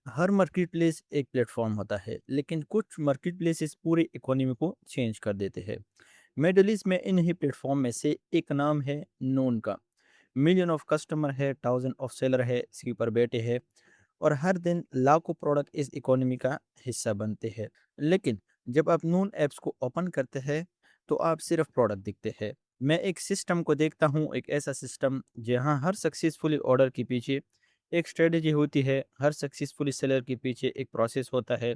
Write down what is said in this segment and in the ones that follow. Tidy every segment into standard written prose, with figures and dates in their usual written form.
हर market place एक platform होता है, लेकिन कुछ मार्केट प्लेसेस पूरी इकोनॉमी को चेंज कर देते हैं। मिडल ईस्ट में इन्हीं प्लेटफॉर्म में से एक नाम है नून का। मिलियन ऑफ कस्टमर है, थाउजेंड ऑफ सेलर है, इसके ऊपर बैठे हैं और हर दिन लाखों प्रोडक्ट इस इकोनॉमी का हिस्सा बनते हैं। लेकिन जब आप नून ऐप्स को ओपन करते हैं तो आप सिर्फ प्रोडक्ट दिखते हैं। मैं एक सिस्टम को देखता हूँ, एक ऐसा सिस्टम जहाँ हर सक्सेसफुली ऑर्डर के पीछे एक स्ट्रेटेजी होती है, हर सक्सेसफुली सेलर के पीछे एक प्रोसेस होता है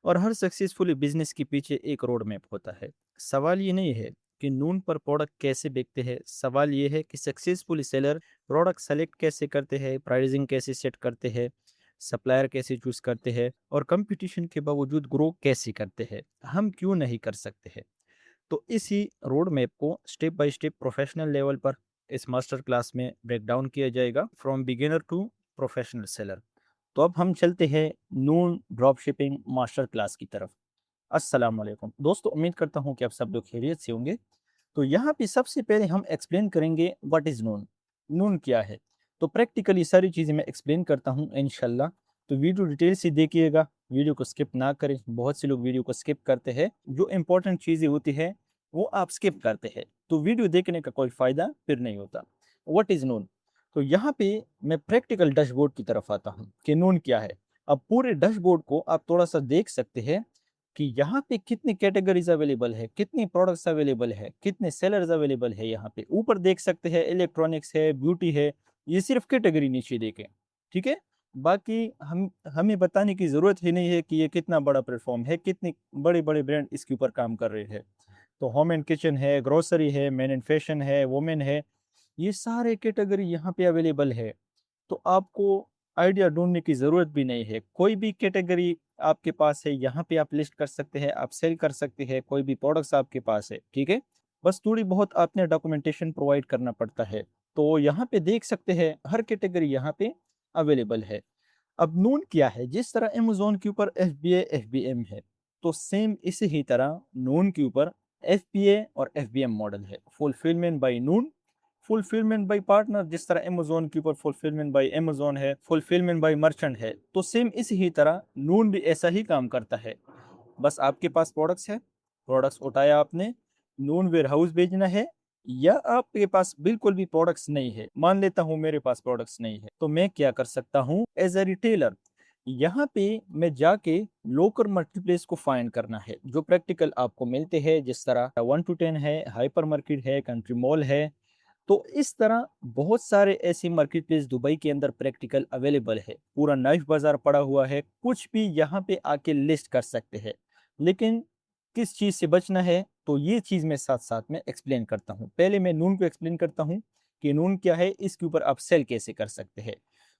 और हर सक्सेसफुली बिजनेस के पीछे एक रोड मैप होता है। सवाल ये नहीं है कि नून पर प्रोडक्ट कैसे बिकते हैं, सवाल ये है कि सक्सेसफुली सेलर प्रोडक्ट सेलेक्ट कैसे करते हैं, प्राइसिंग कैसे सेट करते हैं, सप्लायर कैसे चूज करते हैं और कंपटीशन के बावजूद ग्रो कैसे करते हैं। हम क्यों नहीं कर सकते हैं? तो इसी रोड मैप को step by step professional level पर इस मास्टर क्लास में ब्रेक डाउन किया जाएगा, from beginner to professional seller. तो अब हम चलते हैं Noon drop shipping master class की तरफ। अस्सलाम वालेकुम दोस्तों, उम्मीद करता हूँ कि आप सब लोग खैरियत से होंगे। तो यहाँ पे सबसे पहले हम एक्सप्लेन करेंगे व्हाट इज़ नून। नून क्या है? तो प्रैक्टिकली सारी चीज़ें मैं एक्सप्लेन करता हूँ इंशाल्लाह। तो वीडियो डिटेल से देखिएगा, वीडियो को स्किप ना करें। बहुत से लोग वीडियो को स्किप करते हैं, जो इंपॉर्टेंट चीज़ें होती है वो आप स्किप करते हैं, तो वीडियो देखने का कोई फ़ायदा फिर नहीं होता। व्हाट इज़ नून? तो यहाँ पे मैं प्रैक्टिकल डैशबोर्ड की तरफ आता हूँ कि नून क्या है। अब पूरे डैशबोर्ड को आप थोड़ा-सा देख सकते हैं कि यहाँ पे कितनी कैटेगरीज अवेलेबल है, कितनी प्रोडक्ट्स अवेलेबल है, कितने सेलर्स अवेलेबल है। यहाँ पे ऊपर देख सकते हैं इलेक्ट्रॉनिक्स है, ब्यूटी है। ये सिर्फ कैटेगरी नीचे देखें, ठीक है। बाकी हम हमें बताने की जरूरत ही नहीं है कि ये कितना बड़ा प्लेटफॉर्म है, कितने बड़े बड़े ब्रांड इसके ऊपर काम कर रहे हैं। तो होम एंड किचन है, ग्रोसरी है, मेन एंड फैशन है, वुमेन है, ये सारे कैटेगरी यहाँ पे अवेलेबल है। तो आपको आइडिया ढूँढने की ज़रूरत भी नहीं है। कोई भी कैटेगरी आपके पास है, यहाँ पे आप लिस्ट कर सकते हैं, आप सेल कर सकते हैं, कोई भी प्रोडक्ट्स आपके पास है, ठीक है? बस थोड़ी बहुत आपने डॉक्यूमेंटेशन प्रोवाइड करना पड़ता है। तो यहाँ पे देख सकते हैं हर कैटेगरी यहाँ पे अवेलेबल है। अब नून क्या है? जिस तरह अमेज़न के ऊपर एफबीए, एफबीएम है, तो सेम इसी ही तरह नून के ऊपर एफपीए और एफबीएम मॉडल है। Fulfilment by noon, fulfilment bye partner. जिस तरह अमेज़न के ऊपर फुलफिलमेंट बाय अमेज़न है, फुलफिलमेंट बाय मर्चेंट है, तो सेम इसी ही तरह नून भी ऐसा ही काम करता है। बस आपके पास प्रोडक्ट्स है, प्रोडक्ट्स उठाया आपने, नून वेयरहाउस भेजना है, या आपके पास बिल्कुल भी प्रोडक्ट्स नहीं है। मान लेता हूँ मेरे पास प्रोडक्ट्स नहीं है, तो मैं क्या कर सकता हूँ एज अ रिटेलर? यहाँ पे मैं जाके लोकल मार्केटप्लेस को फाइंड करना है, जो प्रैक्टिकल आपको मिलते हैं, जिस तरह 1 to 10 है, हाइपर मार्केट है, कंट्री मॉल है। तो इस तरह बहुत सारे ऐसे मार्केट प्लेस दुबई के अंदर प्रैक्टिकल अवेलेबल है। पूरा नाइफ बाजार पड़ा हुआ है, कुछ भी यहाँ पे आके लिस्ट कर सकते हैं। लेकिन किस चीज़ से बचना है, तो ये चीज़ मैं साथ साथ में एक्सप्लेन करता हूँ। पहले मैं नून को एक्सप्लेन करता हूँ कि नून क्या है, इसके ऊपर आप सेल कैसे कर सकते हैं।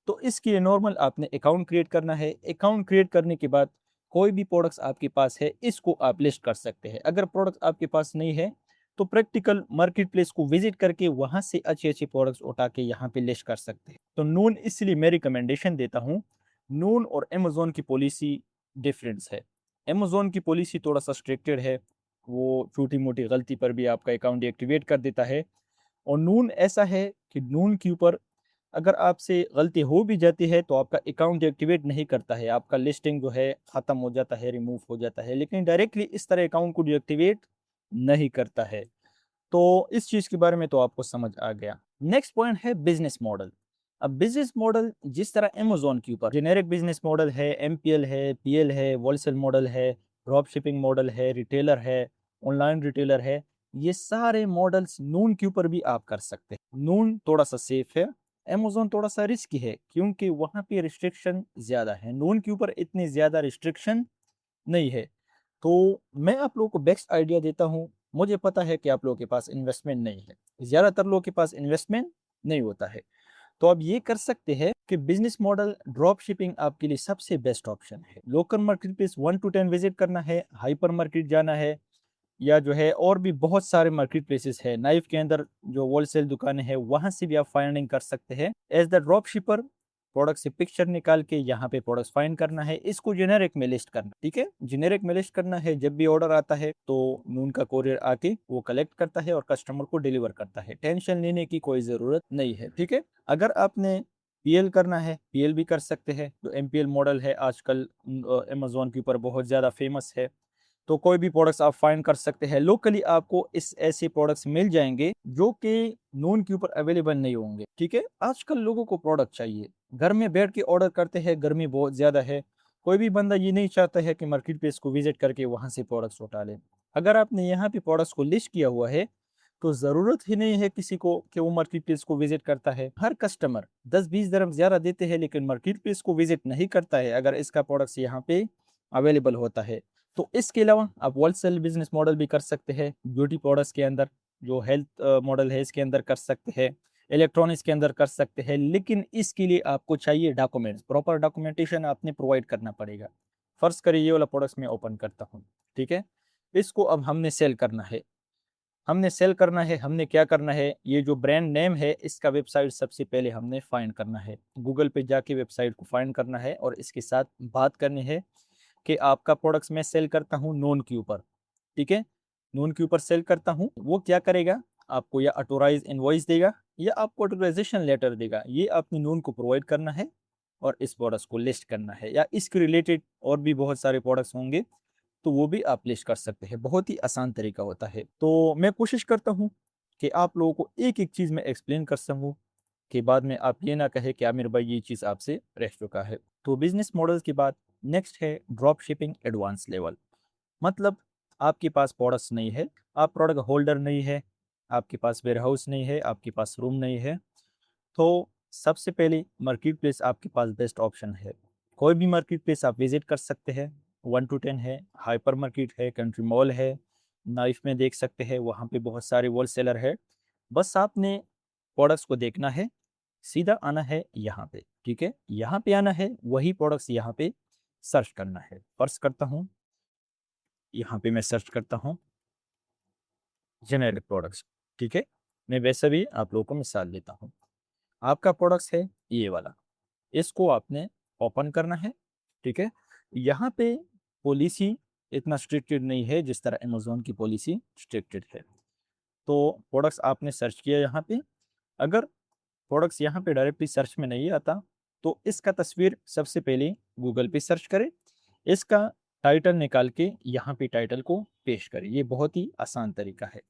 तो इसके लिए नॉर्मल आपने अकाउंट क्रिएट करना है। अकाउंट क्रिएट करने के बाद कोई भी प्रोडक्ट्स आपके पास है, इसको आप लिस्ट कर सकते हैं। अगर प्रोडक्ट आपके पास नहीं है, तो प्रैक्टिकल मार्केट प्लेस को विजिट करके वहां से अच्छे अच्छे प्रोडक्ट्स उठा के यहाँ पे लिस्ट कर सकते हैं। तो नून इसलिए मैं रिकमेंडेशन देता हूँ। नून और अमेजोन की पॉलिसी डिफरेंस है। अमेजोन की पॉलिसी थोड़ा सा स्ट्रिक्टेड है, वो छोटी मोटी गलती पर भी आपका अकाउंट डीएक्टिवेट कर देता है। और नून ऐसा है कि नून के ऊपर अगर आपसे गलती हो भी जाती है तो आपका अकाउंट डीएक्टिवेट नहीं करता है, आपका लिस्टिंग जो है ख़त्म हो जाता है, रिमूव हो जाता है, लेकिन डायरेक्टली इस तरह अकाउंट को डीएक्टिवेट नहीं करता है। तो इस चीज़ के बारे में तो आपको समझ आ गया। नेक्स्ट पॉइंट है बिजनेस मॉडल। अब बिजनेस मॉडल जिस तरह अमेज़न के ऊपर जेनेरिक बिजनेस मॉडल है, एमपीएल है, पीएल है, होलसेल मॉडल है, ड्रॉप शिपिंग मॉडल है, रिटेलर है, ऑनलाइन रिटेलर है, ये सारे मॉडल्स नून के ऊपर भी आप कर सकते हैं। नून थोड़ा सा सेफ है, अमेज़न थोड़ा सा रिस्की है, क्योंकि वहाँ पे रिस्ट्रिक्शन ज़्यादा है। नून के ऊपर इतनी ज़्यादा रिस्ट्रिक्शन नहीं है। तो मैं आप लोगों को बेस्ट आइडिया देता हूँ। मुझे पता है कि आप लोगों के पास इन्वेस्टमेंट नहीं है, ज़्यादातर लोगों के पास इन्वेस्टमेंट नहीं होता है। तो आप ये कर सकते हैं कि बिजनेस मॉडल ड्रॉप शिपिंग आपके लिए सबसे बेस्ट ऑप्शन है। Local market place 1 to 10 visit करना है, हाइपर मार्केट जाना है, या जो है और भी बहुत सारे मार्केट प्लेसेस है नाइफ के अंदर, जो होलसेल दुकानें हैं, वहां से भी आप फाइंडिंग कर सकते हैं। As the drop shipper product से पिक्चर निकाल के यहाँ पे प्रोडक्ट्स फाइंड करना है, इसको जेनेरिक में लिस्ट करना, ठीक है। जेनेरिक में लिस्ट करना है, जब भी ऑर्डर आता है तो नून का कोरियर आके वो कलेक्ट करता है और कस्टमर को डिलीवर करता है। टेंशन लेने की कोई जरूरत नहीं है, ठीक है। अगर आपने पीएल करना है, पीएल भी कर सकते हैं। जो एमपीएल मॉडल है आजकल अमेज़न के ऊपर बहुत ज़्यादा फेमस है। तो कोई भी प्रोडक्ट्स आप फाइंड कर सकते हैं। लोकली आपको इस ऐसे प्रोडक्ट्स मिल जाएँगे जो कि नून के ऊपर अवेलेबल नहीं होंगे, ठीक है? आजकल लोगों को प्रोडक्ट चाहिए, घर में बैठ के ऑर्डर करते हैं, गर्मी बहुत ज़्यादा है। कोई भी बंदा ये नहीं चाहता है कि मार्केट प्लेस को विज़िट करके वहाँ से प्रोडक्ट्स उठा ले। अगर आपने यहाँ पे प्रोडक्ट्स को लिस्ट किया हुआ है, तो ज़रूरत ही नहीं है किसी को कि वो मार्केट प्लेस को विज़िट करता है। हर कस्टमर 10-20 दिरहम ज़्यादा देते हैं लेकिन मार्केट प्लेस को विज़िट नहीं करता है अगर इसका प्रोडक्ट्स यहाँ पे अवेलेबल होता है। तो इसके अलावा आप होलसेल बिज़नेस मॉडल भी कर सकते हैं। ब्यूटी प्रोडक्ट्स के अंदर जो हेल्थ मॉडल है इसके अंदर कर सकते हैं। इलेक्ट्रॉनिक्स के अंदर कर सकते हैं, लेकिन इसके लिए आपको चाहिए डॉक्यूमेंट्स, प्रॉपर डॉक्यूमेंटेशन आपने प्रोवाइड करना पड़ेगा। फ़र्ज़ करिए ये वाला प्रोडक्ट्स मैं ओपन करता हूँ, ठीक है? इसको अब हमने सेल करना है। हमने सेल करना है, हमने क्या करना है, ये जो ब्रांड नेम है इसका वेबसाइट सबसे पहले हमने फाइंड करना है। गूगल पे जाके वेबसाइट को फाइंड करना है और इसके साथ बात करनी है कि आपका प्रोडक्ट्स मैं सेल करता हूँ नोन के ऊपर, ठीक है? नोन के ऊपर सेल करता हूँ, वो क्या करेगा, आपको या ऑथोराइज़ इनवॉइस देगा या आपको ऑथराइज़ेशन लेटर देगा। ये आपने नोन को प्रोवाइड करना है और इस प्रोडक्ट्स को लिस्ट करना है, या इसके रिलेटेड और भी बहुत सारे प्रोडक्ट्स होंगे तो वो भी आप लिस्ट कर सकते हैं। बहुत ही आसान तरीका होता है। तो मैं कोशिश करता हूँ कि आप लोगों को एक-एक चीज़ मैं एक्सप्लेन कर सकूँ कि बाद में आप ये ना कहें कि आमिर भाई ये चीज़ आपसे रह चुका है। तो बिज़नेस मॉडल्स के बाद नेक्स्ट है ड्रॉप शिपिंग एडवांस लेवल। मतलब आपके पास प्रोडक्ट्स नहीं है, आप प्रोडक्ट होल्डर नहीं है, आपके पास वेयरहाउस नहीं है, आपके पास रूम नहीं है, तो सबसे पहले मार्केट प्लेस आपके पास बेस्ट ऑप्शन है। कोई भी मार्केट प्लेस आप विजिट कर सकते हैं। 1 टू 10 है, हाइपर मार्केट है, कंट्री मॉल है, नाइफ में देख सकते हैं, वहाँ पे बहुत सारे होलसेलर है। बस आपने प्रोडक्ट्स को देखना है, सीधा आना है यहाँ पे, ठीक है? यहाँ पे आना है, वही प्रोडक्ट्स यहाँ पे सर्च करना है। फर्स्ट करता हूँ, यहाँ पे मैं सर्च करता हूँ जेनेरिक प्रोडक्ट्स, ठीक है? मैं वैसे भी आप लोगों को मिसाल देता हूँ। आपका प्रोडक्ट्स है ये वाला, इसको आपने ओपन करना है, ठीक है? यहाँ पे पॉलिसी इतना स्ट्रिक्टेड नहीं है जिस तरह अमेज़न की पॉलिसी स्ट्रिक्टेड है। तो प्रोडक्ट्स आपने सर्च किया यहाँ पे, अगर प्रोडक्ट्स यहाँ पे डायरेक्टली सर्च में नहीं आता, तो इसका तस्वीर सबसे पहले गूगल पे सर्च करें, इसका टाइटल निकाल के यहाँ पे टाइटल को पेश करें। ये बहुत ही आसान तरीका है।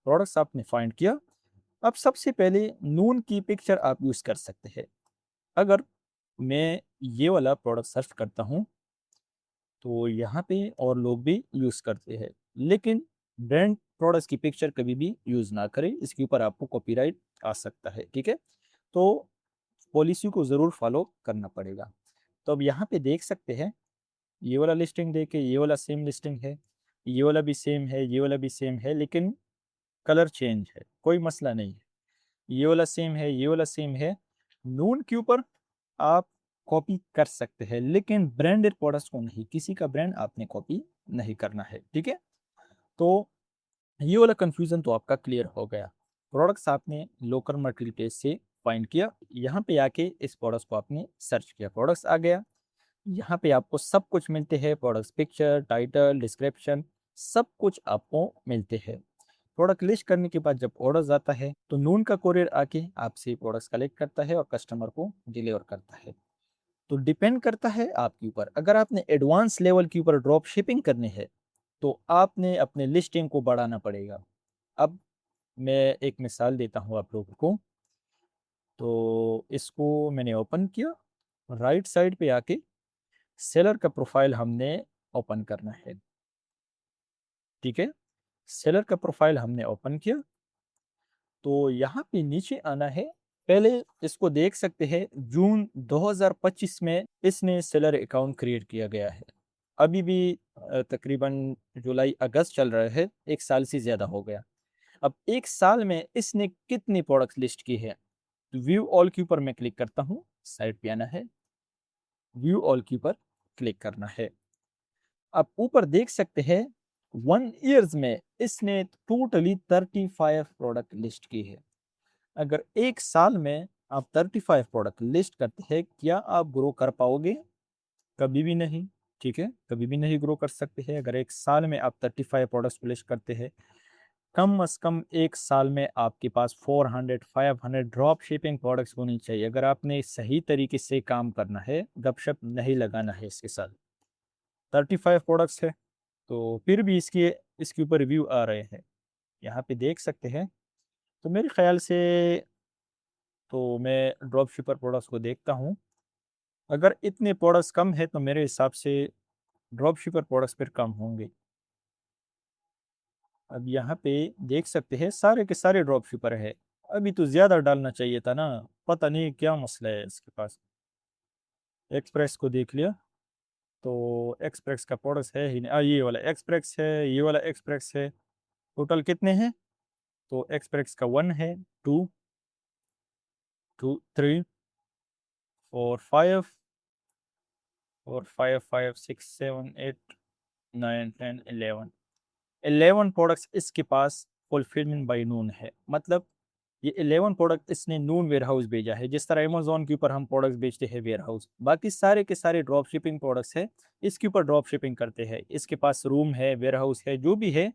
प्रोडक्ट्स आपने फाइंड किया, अब सबसे पहले नून की पिक्चर आप यूज़ कर सकते हैं। अगर मैं ये वाला प्रोडक्ट सर्च करता हूँ, तो यहाँ पे और लोग भी यूज़ करते हैं, लेकिन ब्रांड प्रोडक्ट्स की पिक्चर कभी भी यूज़ ना करें, इसके ऊपर आपको कॉपीराइट आ सकता है, ठीक है? तो पॉलिसी को ज़रूर फॉलो करना पड़ेगा। तो अब यहाँ पे देख सकते हैं, ये वाला लिस्टिंग देके ये वाला सेम लिस्टिंग है, ये वाला भी सेम है, ये वाला भी सेम है, लेकिन कलर चेंज है, कोई मसला नहीं है। ये वाला सेम है, ये वाला सेम है। नून के ऊपर आप कॉपी कर सकते हैं, लेकिन ब्रांडेड प्रोडक्ट्स को नहीं, किसी का ब्रांड आपने कॉपी नहीं करना है, ठीक है? तो ये वाला कंफ्यूजन तो आपका क्लियर हो गया। प्रोडक्ट्स आपने लोकल मार्केट प्लेस से फाइंड किया, यहाँ पे आके इस प्रोडक्ट्स को आपने सर्च किया, प्रोडक्ट्स आ गया। यहाँ पे आपको सब कुछ मिलते हैं, प्रोडक्ट्स पिक्चर, टाइटल, डिस्क्रिप्शन, सब कुछ आपको मिलते हैं। प्रोडक्ट लिस्ट करने के बाद जब ऑर्डर आता है, तो नून का कोरियर आके आपसे प्रोडक्ट्स कलेक्ट करता है और कस्टमर को डिलीवर करता है। तो डिपेंड करता है आपके ऊपर। अगर आपने एडवांस लेवल के ऊपर ड्रॉप शिपिंग करनी है, तो आपने अपने लिस्टिंग को बढ़ाना पड़ेगा। अब मैं एक मिसाल देता हूँ आप लोगों को। तो इसको मैंने ओपन किया, राइट साइड पे आके सेलर का प्रोफाइल हमने ओपन करना है, ठीक है? सेलर का प्रोफाइल हमने ओपन किया, तो यहाँ पे नीचे आना है। पहले इसको देख सकते हैं, जून 2025 में इसने सेलर अकाउंट क्रिएट किया गया है। अभी भी तकरीबन जुलाई अगस्त चल रहा है, 1 साल से ज़्यादा हो गया। अब 1 साल में इसने कितनी प्रोडक्ट्स लिस्ट की है? व्यू ऑल के ऊपर मैं क्लिक करता हूँ, साइड पे आना है, व्यू ऑल के ऊपर क्लिक करना है। आप ऊपर देख सकते हैं 1 ईयर्स में इसने टोटली 35 प्रोडक्ट लिस्ट की है। अगर 1 साल में आप 35 प्रोडक्ट लिस्ट करते हैं, क्या आप ग्रो कर पाओगे? कभी भी नहीं, ठीक है? कभी भी नहीं ग्रो कर सकते हैं। अगर 1 साल में आप 35 प्रोडक्ट्स को लिस्ट करते हैं, कम से कम एक साल में आपके पास 400 500 ड्रॉप शिपिंग प्रोडक्ट्स होनी चाहिए अगर आपने सही तरीके से काम करना है, गपशप नहीं लगाना है इसके साथ। 35 प्रोडक्ट्स है, तो फिर भी इसके ऊपर रिव्यू आ रहे हैं, यहाँ पे देख सकते हैं। तो मेरे ख्याल से तो मैं ड्रॉप शिपर प्रोडक्ट्स को देखता हूँ, अगर इतने प्रोडक्ट्स कम है तो मेरे हिसाब से ड्रॉप शिपर प्रोडक्ट्स फिर कम होंगे। अब यहाँ पे देख सकते हैं सारे के सारे ड्रॉप शिपर है, अभी तो ज़्यादा डालना चाहिए था ना, पता नहीं क्या मसला है इसके पास। एक्सप्रेस को देख लिया, तो एक्सप्रेस का प्रोडक्ट्स है ही नहीं, ये वाला एक्सप्रेस है, ये वाला एक्सप्रेस है। टोटल कितने हैं? तो एक्सप्रेस का 1 है, 2 2 3 4 5 4 5 5 6 7 8 9 10 11 11 प्रोडक्ट्स इसके पास फुलफिलमेंट बाय नून है। मतलब ये 11 प्रोडक्ट इसने नून वेयर हाउस भेजा है, जिस तरह अमेजोन के ऊपर हम प्रोडक्ट्स बेचते हैं वेयर हाउस, बाकी सारे के सारे ड्रॉप शिपिंग प्रोडक्ट्स है, इसके ऊपर ड्रॉप शिपिंग करते हैं। इसके पास रूम है, वेयर हाउस है, जो भी है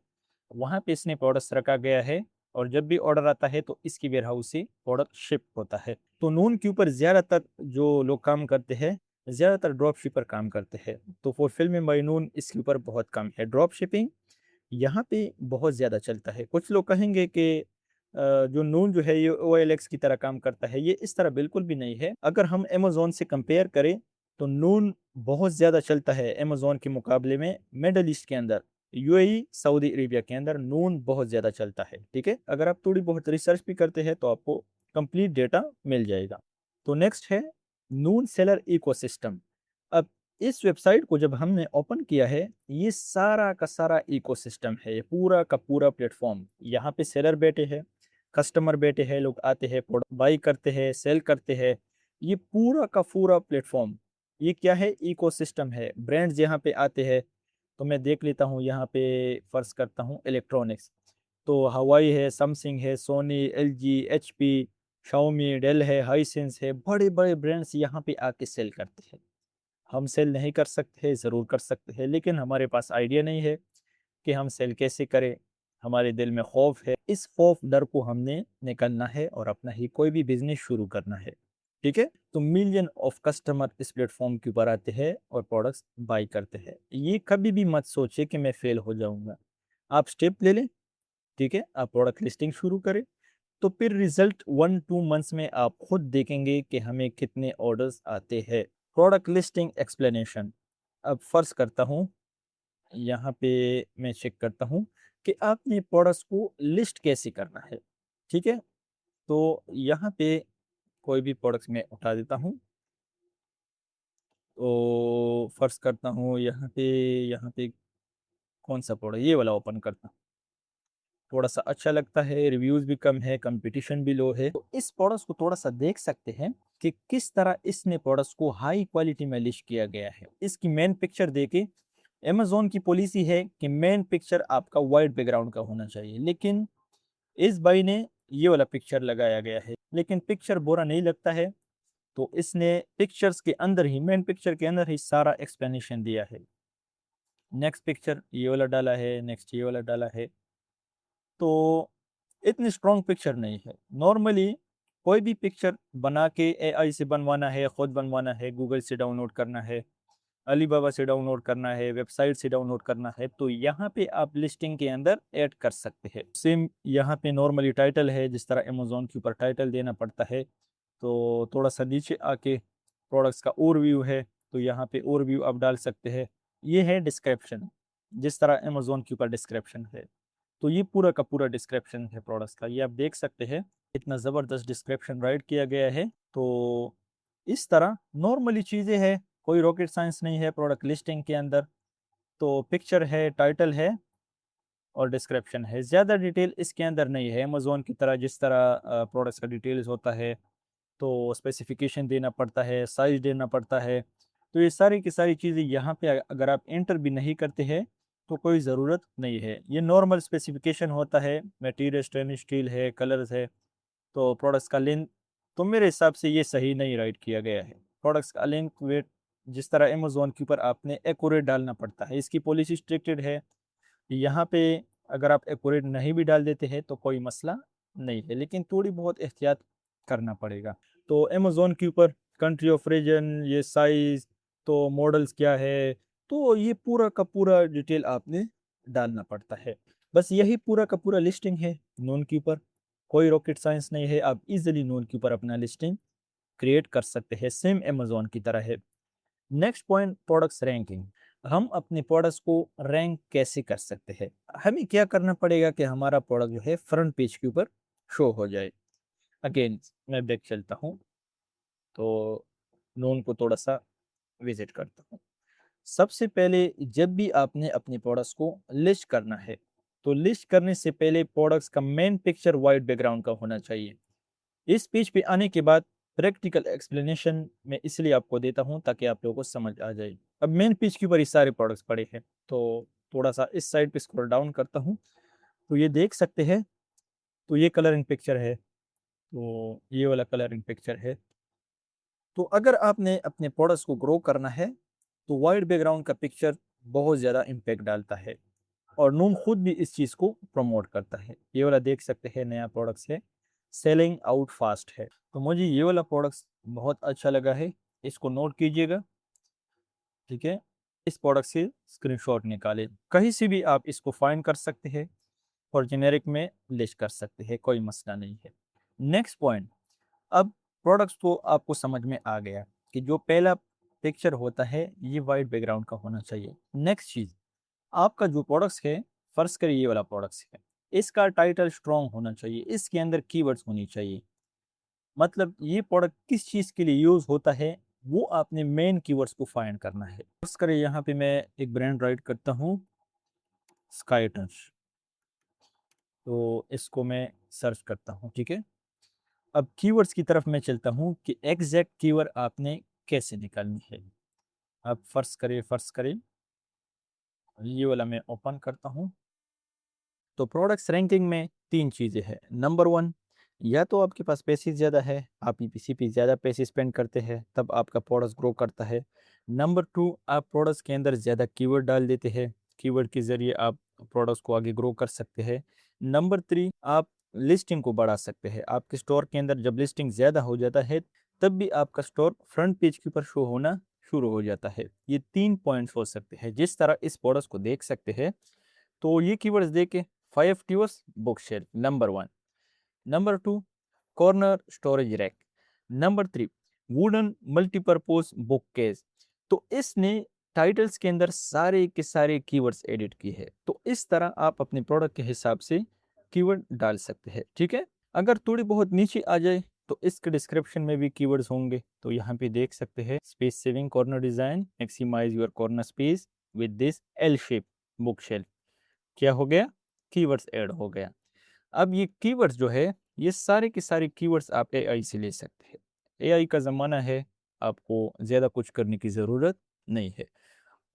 वहाँ पे इसने प्रोडक्ट्स रखा गया है, और जब भी ऑर्डर आता है तो इसकी वेयर हाउस से प्रोडक्ट शिप होता है। तो नून के ऊपर ज़्यादातर जो लोग काम करते हैं, ज़्यादातर ड्रॉप शिपर काम करते हैं, तो फुलफिलमेंट बाय नून इसके ऊपर बहुत कम है। ड्रॉप शिपिंग यहाँ पे बहुत ज़्यादा चलता है। कुछ लोग कहेंगे कि जो नून जो है ये ओएलएक्स की तरह काम करता है, ये इस तरह बिल्कुल भी नहीं है। अगर हम अमेज़न से कंपेयर करें तो नून बहुत ज़्यादा चलता है अमेज़न के मुकाबले में। मिडल ईस्ट के अंदर, यूएई, सऊदी अरेबिया के अंदर नून बहुत ज़्यादा चलता है। ठीक है, अगर आप थोड़ी बहुत रिसर्च भी करते हैं तो आपको कंप्लीट डेटा मिल जाएगा। तो नेक्स्ट है नून सेलर इकोसिस्टम। अब इस वेबसाइट को जब हमने ओपन किया है, ये सारा का सारा इकोसिस्टम है, ये पूरा का पूरा प्लेटफॉर्म। यहाँ पे सेलर बैठे हैं, कस्टमर बैठे हैं, लोग आते हैं, प्रोडक्ट बाई करते हैं, सेल करते हैं। ये पूरा का पूरा प्लेटफॉर्म, ये क्या है? इकोसिस्टम है। ब्रांड्स यहाँ पे आते हैं, तो मैं देख लेता हूँ यहाँ पे, फर्ज करता हूँ इलेक्ट्रॉनिक्स, तो हवाई है, सैमसंग है, Sony, LG, HP, Xiaomi, Dell है, हाइसेंस है, बड़े बड़े ब्रांड्स यहाँ पे आके सेल करते हैं। हम सेल नहीं कर सकते, ज़रूर कर सकते हैं, लेकिन हमारे पास आइडिया नहीं है कि हम सेल कैसे करें। हमारे दिल में खौफ है, इस खौफ डर को हमने निकलना है और अपना ही कोई भी बिजनेस शुरू करना है। ठीक है, तो मिलियन ऑफ कस्टमर इस प्लेटफॉर्म के ऊपर आते हैं और प्रोडक्ट्स बाई करते हैं। ये कभी भी मत सोचे कि मैं फेल हो जाऊंगा। आप स्टेप ले लें, ठीक है, आप प्रोडक्ट लिस्टिंग शुरू करें, तो फिर रिजल्ट 1-2 मंथ्स में आप खुद देखेंगे कि हमें कितने ऑर्डर्स आते हैं। Product listing explanation. अब फर्ज करता हूँ, यहाँ पे मैं चेक करता हूँ कि आपने प्रोडक्ट्स को लिस्ट कैसे करना है। ठीक है, तो यहाँ पे कोई भी प्रोडक्ट्स मैं उठा देता हूँ, तो फर्ज करता हूँ यहाँ पे कौन सा प्रोडक्ट, ये वाला ओपन करता हूँ। थोड़ा सा अच्छा लगता है, रिव्यूज़ भी कम है, कंपटीशन भी लो है। तो इस प्रोडक्ट्स को थोड़ा सा देख सकते हैं कि किस तरह इसने प्रोडक्ट्स को हाई क्वालिटी में लिस्ट किया गया है। इसकी मेन पिक्चर देके, अमेज़न की पॉलिसी है कि मेन पिक्चर आपका वाइट बैकग्राउंड का होना चाहिए, लेकिन इस भाई ने ये वाला पिक्चर लगाया गया है, लेकिन पिक्चर बुरा नहीं लगता है। तो इसने पिक्चर्स के अंदर ही, मेन पिक्चर के अंदर ही सारा एक्सप्लेनेशन दिया है। नेक्स्ट पिक्चर ये वाला डाला है, नेक्स्ट ये वाला डाला है, तो इतनी स्ट्रॉन्ग पिक्चर नहीं है। नॉर्मली कोई भी पिक्चर बना के एआई से बनवाना है, खुद बनवाना है, गूगल से डाउनलोड करना है, अलीबाबा से डाउनलोड करना है, वेबसाइट से डाउनलोड करना है, तो यहाँ पे आप लिस्टिंग के अंदर ऐड कर सकते हैं। सेम यहाँ पे नॉर्मली टाइटल है, जिस तरह अमेजोन के ऊपर टाइटल देना पड़ता है, तो थोड़ा सा नीचे आके प्रोडक्ट्स का ओवरव्यू है, तो यहाँ पे ओवरव्यू आप डाल सकते हैं। ये है डिस्क्रिप्शन, जिस तरह अमेजोन के ऊपर डिस्क्रिप्शन है, तो ये पूरा का पूरा डिस्क्रिप्शन है प्रोडक्ट्स का, ये आप देख सकते हैं। इतना ज़बरदस्त डिस्क्रिप्शन राइट किया गया है। तो इस तरह नॉर्मली चीज़ें हैं, कोई रॉकेट साइंस नहीं है प्रोडक्ट लिस्टिंग के अंदर। तो पिक्चर है, टाइटल है और डिस्क्रिप्शन है, ज़्यादा डिटेल इसके अंदर नहीं है। अमेज़न की तरह जिस तरह प्रोडक्ट्स का डिटेल्स होता है, तो स्पेसिफिकेशन देना पड़ता है, साइज़ देना पड़ता है, तो ये सारी की सारी चीज़ें यहाँ पे अगर आप एंटर भी नहीं करते हैं तो कोई ज़रूरत नहीं है। ये नॉर्मल स्पेसिफिकेशन होता है, मटेरियल स्टेनलेस स्टील है, कलर्स है, तो प्रोडक्ट्स का लेंथ, तो मेरे हिसाब से ये सही नहीं राइट किया गया है। प्रोडक्ट्स का लेंथ, वेट, जिस तरह अमेज़न के ऊपर आपने एक्यूरेट डालना पड़ता है, इसकी पॉलिसी स्ट्रिक्टेड है। यहाँ पे अगर आप एक्यूरेट नहीं भी डाल देते हैं तो कोई मसला नहीं है, लेकिन थोड़ी बहुत एहतियात करना पड़ेगा। तो अमेज़न के ऊपर कंट्री ऑफ रीजन, ये साइज़, तो मॉडल्स क्या है, तो ये पूरा का पूरा डिटेल आपने डालना पड़ता है। बस यही पूरा का पूरा लिस्टिंग है नून के ऊपर। कोई रॉकेट साइंस नहीं है, आप इज़िली नून के ऊपर अपना लिस्टिंग क्रिएट कर सकते हैं, सेम अमेज़न की तरह है। Next point, products ranking. हम अपने प्रोडक्ट्स को रैंक कैसे कर सकते हैं? हमें क्या करना पड़ेगा कि हमारा प्रोडक्ट जो है फ्रंट पेज के ऊपर शो हो जाए। अगेन मैं बैक चलता हूँ, तो नोन को थोड़ा सा विजिट करता हूँ। सबसे पहले जब भी आपने अपने प्रोडक्ट्स को लिस्ट करना है, तो लिस्ट करने से पहले प्रोडक्ट्स का मेन पिक्चर वाइट बैकग्राउंड का होना चाहिए। इस पेज पे आने के बाद प्रैक्टिकल एक्सप्लेनेशन मैं इसलिए आपको देता हूँ ताकि आप लोगों को समझ आ जाए। अब मेन पेज के ऊपर ये सारे प्रोडक्ट्स पड़े हैं, तो थोड़ा सा इस साइड पे स्क्रॉल डाउन करता हूँ, तो ये देख सकते हैं। तो ये कलरिंग पिक्चर है, तो ये वाला कलरिंग पिक्चर है। तो अगर आपने अपने प्रोडक्ट्स को ग्रो करना है, तो वाइट बैकग्राउंड का पिक्चर बहुत ज़्यादा इम्पैक्ट डालता है, और नूम खुद भी इस चीज़ को प्रमोट करता है। ये वाला देख सकते हैं, नया प्रोडक्ट्स है, सेलिंग आउट फास्ट है। तो मुझे ये वाला प्रोडक्ट्स बहुत अच्छा लगा है, इसको नोट कीजिएगा, ठीक है। इस प्रोडक्ट से स्क्रीनशॉट निकालें, कहीं से भी आप इसको फाइंड कर सकते हैं और जेनेरिक में लिस्ट कर सकते हैं, कोई मसला नहीं है। नेक्स्ट पॉइंट, अब प्रोडक्ट्स तो आपको समझ में आ गया कि जो पहला पिक्चर होता है ये वाइट बैकग्राउंड का होना चाहिए। नेक्स्ट चीज़, आपका जो प्रोडक्ट्स है, फर्ज करिए ये वाला प्रोडक्ट्स है, इसका टाइटल स्ट्रॉन्ग होना चाहिए, इसके अंदर कीवर्ड्स होनी चाहिए। मतलब ये प्रोडक्ट किस चीज़ के लिए यूज़ होता है, वो आपने मेन कीवर्ड्स को फाइंड करना है। फर्ज करिए यहाँ पे मैं एक ब्रांड राइट करता हूँ, स्काई टच, तो इसको मैं सर्च करता हूँ, ठीक है। अब कीवर्ड्स की तरफ मैं चलता हूँ कि एग्जैक्ट कीवर्ड आपने कैसे निकालनी है। अब फर्स्ट करें ये वाला मैं ओपन करता हूँ। तो प्रोडक्ट्स रैंकिंग में तीन चीज़ें हैं। नंबर वन, या तो आपके पास पैसे ज़्यादा है, आप ईपीसी पे ज़्यादा पैसे स्पेंड करते हैं, तब आपका प्रोडक्ट्स ग्रो करता है। नंबर टू, आप प्रोडक्ट्स के अंदर ज़्यादा कीवर्ड डाल देते हैं, कीवर्ड के ज़रिए आप प्रोडक्ट्स को आगे ग्रो कर सकते हैं। नंबर थ्री, आप लिस्टिंग को बढ़ा सकते हैं। आपके स्टोर के अंदर जब लिस्टिंग ज़्यादा हो जाता है, तब भी आपका स्टोर फ्रंट पेज के ऊपर शो होना शुरू हो जाता है। ये तीन पॉइंट्स हो सकते हैं जिस तरह इस प्रोडक्ट्स को देख सकते हैं। तो ये कीवर्ड्स देके 5 keywords, book shelf number one, number two corner storage rack, number three wooden multipurpose book case. तो इसने टाइटल्स के अंदर सारे के सारे कीवर्ड्स एडिट किए हैं। तो इस तरह आप अपने प्रोडक्ट के हिसाब से कीवर्ड डाल सकते हैं, ठीक है। अगर थोड़ी बहुत नीचे आ जाए तो इसके डिस्क्रिप्शन में भी कीवर्ड्स होंगे। तो यहाँ पे देख सकते हैं, space saving corner design, maximise your corner space with this L shape book shelf. क्या हो गया, कीवर्ड्स ऐड हो गया। अब ये कीवर्ड्स जो है, ये सारे के सारे कीवर्ड्स आप एआई से ले सकते हैं। एआई का ज़माना है, आपको ज़्यादा कुछ करने की ज़रूरत नहीं है।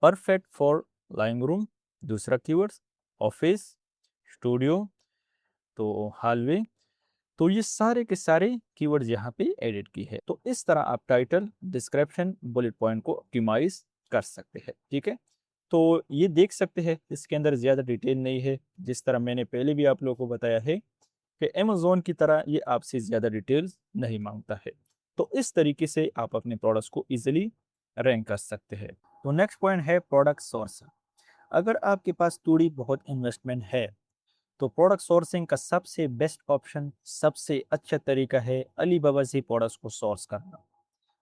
परफेक्ट फॉर लाइंग रूम, दूसरा कीवर्ड्स, ऑफिस, स्टूडियो, तो हॉलवे। तो ये सारे के सारे कीवर्ड्स यहाँ पे एडिट की है। तो इस तरह आप टाइटल, डिस्क्रिप्शन, बुलेट पॉइंट को ऑप्टिमाइज कर सकते हैं, ठीक है। तो ये देख सकते हैं, इसके अंदर ज़्यादा डिटेल नहीं है। जिस तरह मैंने पहले भी आप लोगों को बताया है कि अमेज़न की तरह ये आपसे ज़्यादा डिटेल्स नहीं मांगता है। तो इस तरीके से आप अपने प्रोडक्ट्स को ईजिली रैंक कर सकते हैं। तो नेक्स्ट पॉइंट है प्रोडक्ट सोर्स। अगर आपके पास थोड़ी बहुत इन्वेस्टमेंट है, तो प्रोडक्ट सोर्सिंग का सबसे बेस्ट ऑप्शन, सबसे अच्छा तरीका है अलीबाबा से प्रोडक्ट्स को सोर्स करना।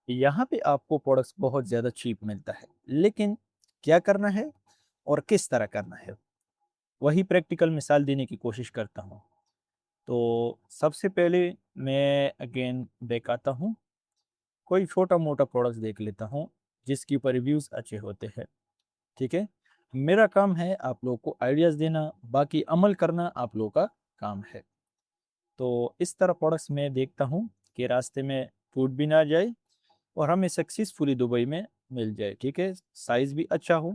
यहाँ पे आपको प्रोडक्ट्स बहुत ज़्यादा चीप मिलता है, लेकिन क्या करना है और किस तरह करना है, वही प्रैक्टिकल मिसाल देने की कोशिश करता हूँ। तो सबसे पहले मैं अगेन बैक आता हूँ, कोई छोटा मोटा प्रोडक्ट्स देख लेता हूँ जिसके ऊपर रिव्यूज़ अच्छे होते हैं, ठीक है। मेरा काम है आप लोगों को आइडियाज़ देना, बाकी अमल करना आप लोगों का काम है। तो इस तरह प्रोडक्ट्स मैं देखता हूँ कि रास्ते में टूट भी ना जाए और हमें सक्सेसफुली दुबई में मिल जाए, ठीक है, साइज़ भी अच्छा हो।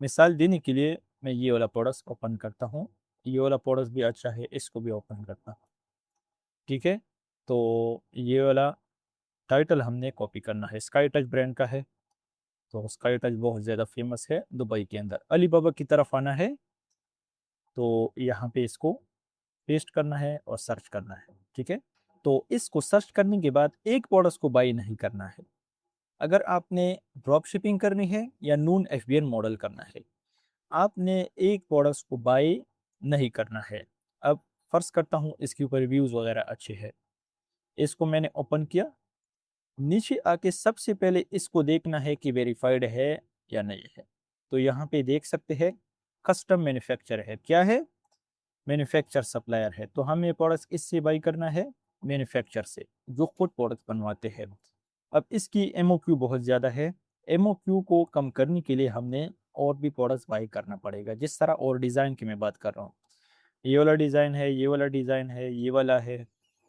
मिसाल देने के लिए मैं ये वाला प्रोडक्ट्स ओपन करता हूँ, ये वाला प्रोडक्ट्स भी अच्छा है, इसको भी ओपन करता हूँ, ठीक है। तो ये वाला टाइटल हमने कॉपी करना है, स्काई टच ब्रांड का है। तो स्काई टच बहुत ज़्यादा फेमस है दुबई के अंदर। अलीबाबा की तरफ आना है, तो यहाँ पे इसको पेस्ट करना है और सर्च करना है, ठीक है। तो इसको सर्च करने के बाद एक प्रोडक्ट को बाई नहीं करना है। अगर आपने ड्रॉप शिपिंग करनी है या नून एफबीएन मॉडल करना है, आपने एक प्रोडक्ट को बाई नहीं करना है। अब फर्ज करता हूँ इसके ऊपर रिव्यूज़ वगैरह अच्छे हैं, इसको मैंने ओपन किया। नीचे आके सबसे पहले इसको देखना है कि वेरीफाइड है या नहीं है। तो यहाँ पे देख सकते हैं कस्टम मैन्युफैक्चर है। क्या है? मैन्युफैक्चर सप्लायर है। तो हमें प्रोडक्ट इससे बाई करना है, मैन्युफैक्चर से, जो खुद प्रोडक्ट बनवाते हैं। अब इसकी एमओक्यू बहुत ज़्यादा है। एमओक्यू को कम करने के लिए हमने और भी प्रोडक्ट्स बाई करना पड़ेगा। जिस तरह और डिज़ाइन की मैं बात कर रहा हूँ, ये वाला डिज़ाइन है, ये वाला डिज़ाइन है, ये वाला है,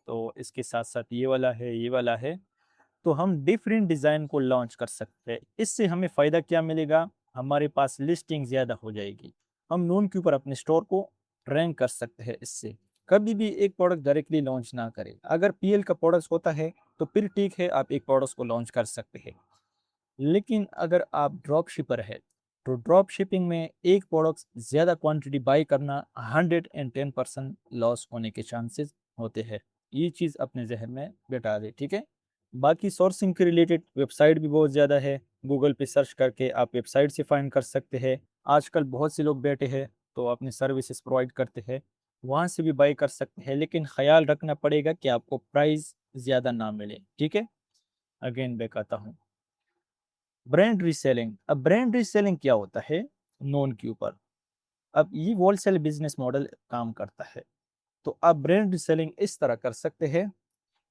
तो इसके साथ साथ ये वाला है, ये वाला है। तो हम डिफरेंट डिज़ाइन को लॉन्च कर सकते हैं। इससे हमें फ़ायदा क्या मिलेगा? हमारे पास लिस्टिंग ज़्यादा हो जाएगी। हम नून के ऊपर अपने स्टोर को रैंक कर सकते हैं इससे। कभी भी एक प्रोडक्ट डायरेक्टली लॉन्च ना करें। अगर पीएल का प्रोडक्ट होता है तो फिर ठीक है, आप एक प्रोडक्ट को लॉन्च कर सकते हैं। लेकिन अगर आप ड्रॉप शिपर है, तो ड्रॉप शिपिंग में एक प्रोडक्ट ज़्यादा क्वांटिटी बाई करना 110% लॉस होने के चांसेस होते हैं। ये चीज़ अपने जहन में बिठा दें, ठीक है। बाकी सोर्सिंग के रिलेटेड वेबसाइट भी बहुत ज़्यादा है। गूगल पे सर्च करके आप वेबसाइट से फाइंड कर सकते हैं। आजकल बहुत से लोग बैठे हैं तो अपनी सर्विसेज प्रोवाइड करते हैं, वहाँ से भी बाई कर सकते हैं। लेकिन ख्याल रखना पड़ेगा कि आपको प्राइस ज़्यादा ना मिले, ठीक है। अगेन बैक आता हूँ, ब्रांड रीसेलिंग। अब ब्रांड रीसेलिंग क्या होता है? नोन के ऊपर। अब ये होलसेल बिजनेस मॉडल काम करता है। तो आप ब्रांड रीसेलिंग इस तरह कर सकते हैं,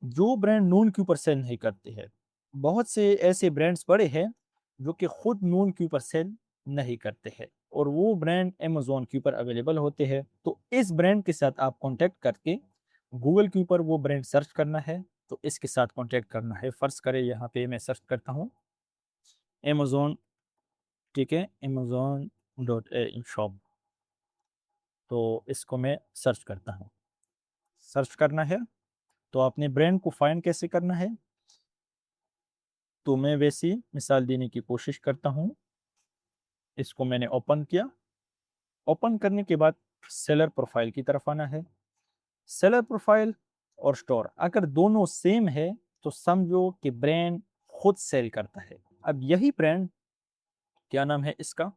जो ब्रांड नून के ऊपर सेल नहीं करते हैं। बहुत से ऐसे ब्रांड्स बड़े हैं जो कि खुद नून के ऊपर सेल नहीं करते हैं और वो ब्रांड अमेजोन के ऊपर अवेलेबल होते हैं। तो इस ब्रांड के साथ आप कांटेक्ट करके गूगल के ऊपर वो ब्रांड सर्च करना है, तो इसके साथ कांटेक्ट करना है। फर्ज करें यहाँ पे मैं सर्च करता हूँ अमेजोन, ठीक है, अमेजोन डॉट इन शॉप। तो इसको मैं सर्च करता हूँ। सर्च करना है तो आपने ब्रांड को फाइंड कैसे करना है, तो मैं वैसी मिसाल देने की कोशिश करता हूँ। इसको मैंने ओपन किया। ओपन करने के बाद सेलर प्रोफाइल की तरफ आना है। सेलर प्रोफाइल और स्टोर अगर दोनों सेम है तो समझो कि ब्रांड खुद सेल करता है। अब यही ब्रांड, क्या नाम है इसका,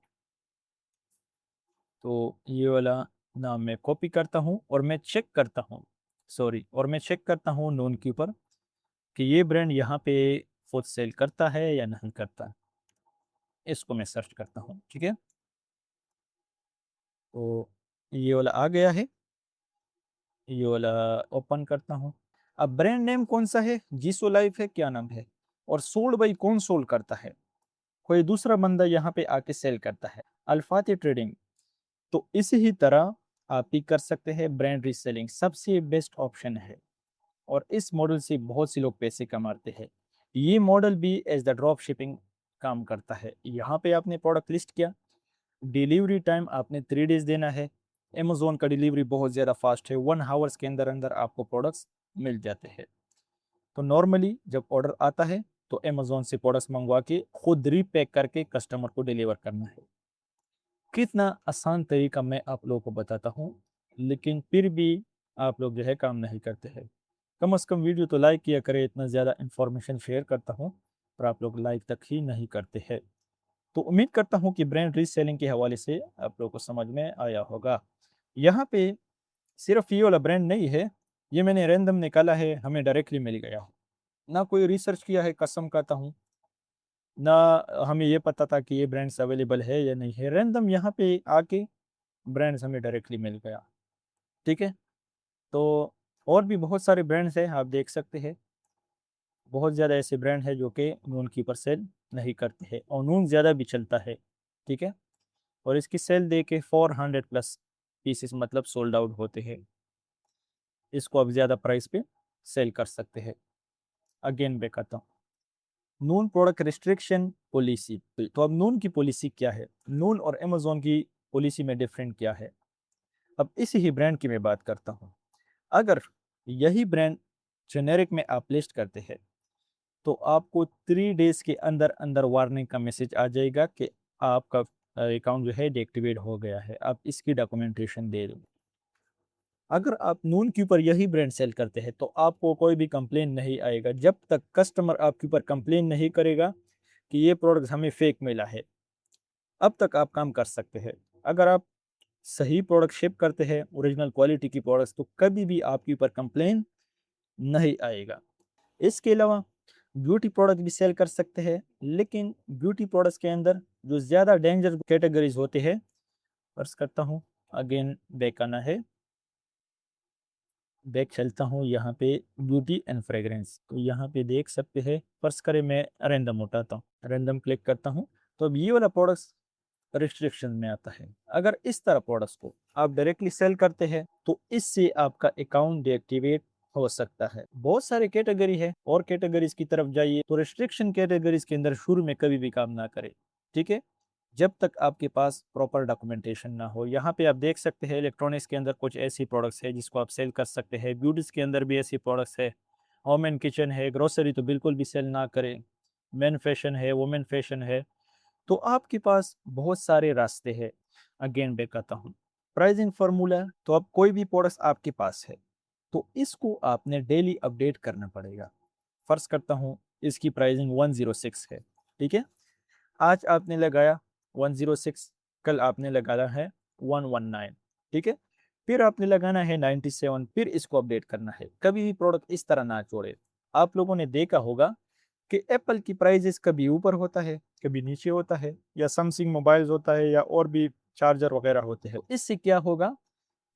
तो ये वाला नाम मैं कॉपी करता हूँ और मैं चेक करता हूँ, सॉरी, और मैं चेक करता हूँ नोन के ऊपर कि ये ब्रांड यहाँ पे खुद सेल करता है या नहीं करता। इसको मैं सर्च करता हूँ, ठीक है। तो ये वाला आ गया है, ये वाला ओपन करता हूँ। अब ब्रांड नेम कौन सा है? जीसो लाइफ है, क्या नाम है, और सोल्ड बाई कौन सोल्ड करता है? कोई दूसरा बंदा यहाँ पे आके सेल करता है, अल्फाती ट्रेडिंग। तो इसी ही तरह आप भी कर सकते हैं। ब्रांड रीसेलिंग सबसे बेस्ट ऑप्शन है और इस मॉडल से बहुत से लोग पैसे कमाते हैं। ये मॉडल भी एज द ड्रॉप शिपिंग काम करता है। यहाँ पे आपने प्रोडक्ट लिस्ट किया, डिलीवरी टाइम आपने 3 डेज देना है। अमेजोन का डिलीवरी बहुत ज़्यादा फास्ट है, 1 आवर्स के अंदर अंदर आपको प्रोडक्ट्स मिल जाते हैं। तो नॉर्मली जब ऑर्डर आता है तो अमेजोन से प्रोडक्ट्स मंगवा के खुद रीपैक करके कस्टमर को डिलीवर करना है। कितना आसान तरीका मैं आप लोगों को बताता हूँ, लेकिन फिर भी आप लोग जो है काम नहीं करते हैं। कम से कम वीडियो तो लाइक किया करें, इतना ज़्यादा इन्फॉर्मेशन शेयर करता हूँ पर आप लोग लाइक तक ही नहीं करते हैं। तो उम्मीद करता हूँ कि ब्रांड रीसेलिंग के हवाले से आप लोगों को समझ में आया होगा। यहाँ पे सिर्फ ये वाला ब्रांड नहीं है, ये मैंने रैंडम निकाला है, हमें डायरेक्टली मिल गया। ना कोई रिसर्च किया है, कसम कहता हूँ, ना हमें ये पता था कि ये ब्रांड्स अवेलेबल है या नहीं है। रैंडम यहाँ पे आके ब्रांड्स हमें डायरेक्टली मिल गया, ठीक है। तो और भी बहुत सारे ब्रांड्स हैं, आप देख सकते हैं। बहुत ज़्यादा ऐसे ब्रांड है जो कि नून की पर सेल नहीं करते हैं और नून ज़्यादा भी चलता है, ठीक है। और इसकी सेल दे के 400+ पीसेस मतलब सोल्ड आउट होते हैं। इसको अब ज़्यादा प्राइस पे सेल कर सकते हैं। अगेन बैक आता हूँ, नून प्रोडक्ट रिस्ट्रिक्शन पॉलिसी। तो अब नून की पॉलिसी क्या है, नून और अमेजोन की पॉलिसी में डिफरेंट क्या है। अब इसी ही ब्रांड की मैं बात करता हूँ। अगर यही ब्रांड जेनेरिक में आप लिस्ट करते हैं तो आपको 3 डेज के अंदर अंदर वार्निंग का मैसेज आ जाएगा कि आपका अकाउंट जो है डीएक्टिवेट हो गया है, आप इसकी डॉक्यूमेंटेशन दे दो। अगर आप नून के ऊपर यही ब्रांड सेल करते हैं तो आपको कोई भी कंप्लेन नहीं आएगा, जब तक कस्टमर आपके ऊपर कंप्लेन नहीं करेगा कि ये प्रोडक्ट हमें फेक मिला है, अब तक आप काम कर सकते हैं। अगर आप सही प्रोडक्ट शिप करते हैं, ओरिजिनल क्वालिटी की प्रोडक्ट्स, तो कभी भी आपके ऊपर कंप्लेन नहीं आएगा। इसके अलावा ब्यूटी प्रोडक्ट भी सेल कर सकते हैं, लेकिन ब्यूटी प्रोडक्ट्स के अंदर जो ज़्यादा डेंजर कैटेगरीज होते हैं, फर्ज करता हूँ अगेन बैक आना है, बैक चलता हूँ यहाँ पे ब्यूटी एंड फ्रेग्रेंस, तो यहाँ पे देख सकते हैं, फर्ज करें मैं रैंडम उठाता हूँ, रैंडम क्लिक करता हूँ, तो अब ये वाला प्रोडक्ट्स रिस्ट्रिक्शन में आता है। अगर इस तरह प्रोडक्ट्स को आप डायरेक्टली सेल करते हैं तो इससे आपका अकाउंट डीएक्टिवेट हो सकता है। बहुत सारे कैटेगरी है, और कैटेगरीज की तरफ जाइए तो रिस्ट्रिक्शन कैटेगरीज के अंदर शुरू में कभी भी काम ना करें, ठीक है, जब तक आपके पास प्रॉपर डॉक्यूमेंटेशन ना हो। यहाँ पे आप देख सकते हैं इलेक्ट्रॉनिक्स के अंदर कुछ ऐसी प्रोडक्ट्स है जिसको आप सेल कर सकते हैं, ब्यूटीज के अंदर भी ऐसी प्रोडक्ट्स है, होम एंड किचन है, ग्रोसरी तो बिल्कुल भी सेल ना करें, मेन फैशन है, वुमेन फैशन है, तो आपके पास बहुत सारे रास्ते हैं। अगेन बैक आता हूँ, प्राइसिंग फार्मूला, तो अब कोई भी प्रोडक्ट्स आपके पास है तो इसको आपने डेली अपडेट करना पड़ेगा। फर्ज करता हूँ इसकी प्राइसिंग 106 है, ठीक है, आज आपने लगाया 106, कल आपने लगाना है 119, ठीक है, फिर आपने लगाना है 97, फिर इसको अपडेट करना है। कभी भी प्रोडक्ट इस तरह ना छोड़े। आप लोगों ने देखा होगा कि एप्पल की प्राइजेस कभी ऊपर होता है, कभी नीचे होता है, या सैमसंग मोबाइल्स होता है, या और भी चार्जर वगैरह होते हैं। इससे क्या होगा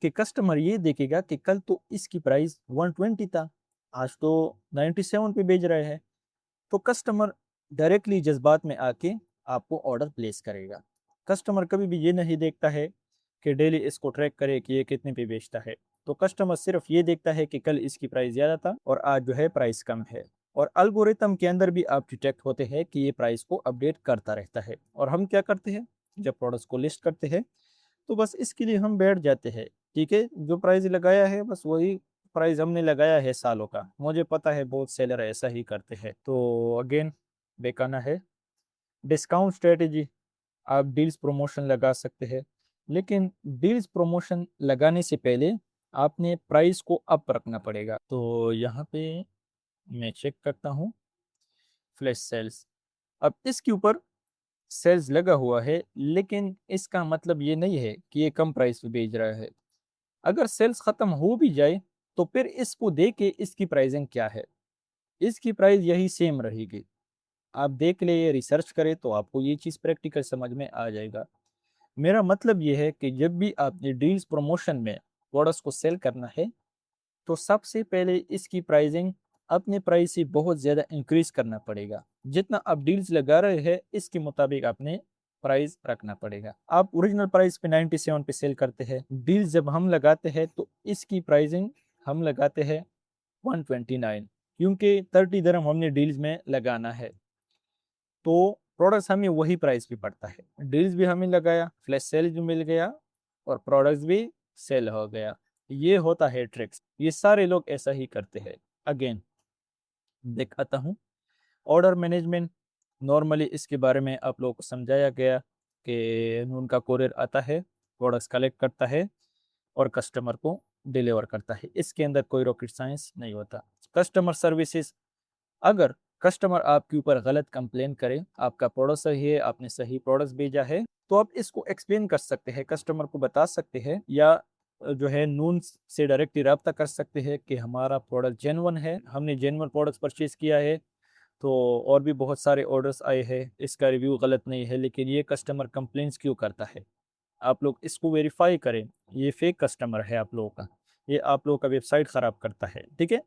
कि कस्टमर ये देखेगा कि कल तो इसकी प्राइस 120 था, आज तो 97 पे बेच रहे हैं, तो कस्टमर डायरेक्टली जज्बात में आके आपको ऑर्डर प्लेस करेगा। कस्टमर कभी भी ये नहीं देखता है कि डेली इसको ट्रैक करे कि ये कितने पे बेचता है, तो कस्टमर सिर्फ ये देखता है कि कल इसकी प्राइस ज़्यादा था और आज जो है प्राइस कम है। और अल्गोरिथम के अंदर भी आप डिटेक्ट होते हैं कि ये प्राइस को अपडेट करता रहता है। और हम क्या करते हैं, जब प्रोडक्ट्स को लिस्ट करते हैं तो बस इसके लिए हम बैठ जाते हैं, ठीक है, जो प्राइस लगाया है बस वही प्राइस हमने लगाया है सालों का। मुझे पता है बहुत सेलर ऐसा ही करते हैं। तो अगेन बेकाना है, डिस्काउंट स्ट्रेटेजी, आप डील्स प्रमोशन लगा सकते हैं, लेकिन डील्स प्रमोशन लगाने से पहले आपने प्राइस को अप रखना पड़ेगा। तो यहाँ पे मैं चेक करता हूँ फ्लैश सेल्स, अब इसके ऊपर सेल्स लगा हुआ है, लेकिन इसका मतलब ये नहीं है कि ये कम प्राइस पे बेच रहा है। अगर सेल्स खत्म हो भी जाए तो फिर इसको देख के इसकी प्राइसिंग क्या है, इसकी प्राइस यही सेम रहेगी। आप देख ले, रिसर्च करें तो आपको ये चीज़ प्रैक्टिकल समझ में आ जाएगा। मेरा मतलब ये है कि जब भी आपने डील्स प्रमोशन में प्रोडक्ट्स को सेल करना है तो सबसे पहले इसकी प्राइसिंग अपने प्राइस से बहुत ज़्यादा इंक्रीज करना पड़ेगा। जितना आप डील्स लगा रहे हैं इसके मुताबिक आपने प्राइस रखना पड़ेगा। आप ओरिजिनल प्राइस पे 97 पे सेल करते हैं, डील्स जब हम लगाते हैं तो इसकी प्राइसिंग हम लगाते हैं 129, क्योंकि 30 दिरहम हमने डील्स में लगाना है, तो प्रोडक्ट्स हमें वही प्राइस पे पड़ता है। डील्स भी हमें लगाया, फ्लैश सेल भी मिल गया, और प्रोडक्ट्स भी सेल हो गया। ये होता है ट्रिक्स, ये सारे लोग ऐसा ही करते हैं। अगेन दिखाता हूँ ऑर्डर मैनेजमेंट, नॉर्मली इसके बारे में आप लोगों को समझाया गया कि उनका कोरियर आता है, प्रोडक्ट्स कलेक्ट करता है और कस्टमर को डिलीवर करता है। इसके अंदर कोई रॉकेट साइंस नहीं होता। कस्टमर सर्विसेज, अगर कस्टमर आपके ऊपर गलत कंप्लेन करे, आपका प्रोडक्ट सही है, आपने सही प्रोडक्ट भेजा है, तो आप इसको एक्सप्लेन कर सकते हैं, कस्टमर को बता सकते हैं, या जो है नून से डायरेक्टली रब्ता कर सकते हैं कि हमारा प्रोडक्ट जेन्युइन है, हमने जेन्युइन प्रोडक्ट परचेज किया है, तो और भी बहुत सारे ऑर्डर्स आए हैं, इसका रिव्यू गलत नहीं है, लेकिन ये कस्टमर कंप्लेंट्स क्यों करता है, आप लोग इसको वेरीफाई करें, ये फेक कस्टमर है आप लोगों का, ये आप लोगों का वेबसाइट ख़राब करता है, ठीक है,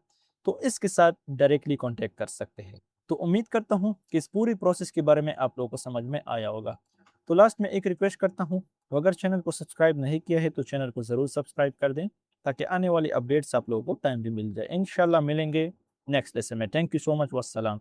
तो इसके साथ डायरेक्टली कांटेक्ट कर सकते हैं। तो उम्मीद करता हूँ कि इस पूरी प्रोसेस के बारे में आप लोगों को समझ में आया होगा। तो लास्ट में एक रिक्वेस्ट करता हूँ, तो अगर चैनल को सब्सक्राइब नहीं किया है तो चैनल को ज़रूर सब्सक्राइब कर दें, ताकि आने वाली अपडेट्स आप लोगों को टाइम भी मिल जाए। इंशाल्लाह मिलेंगे नेक्स्ट लेसन में। Thank you so much, वस्सलाम।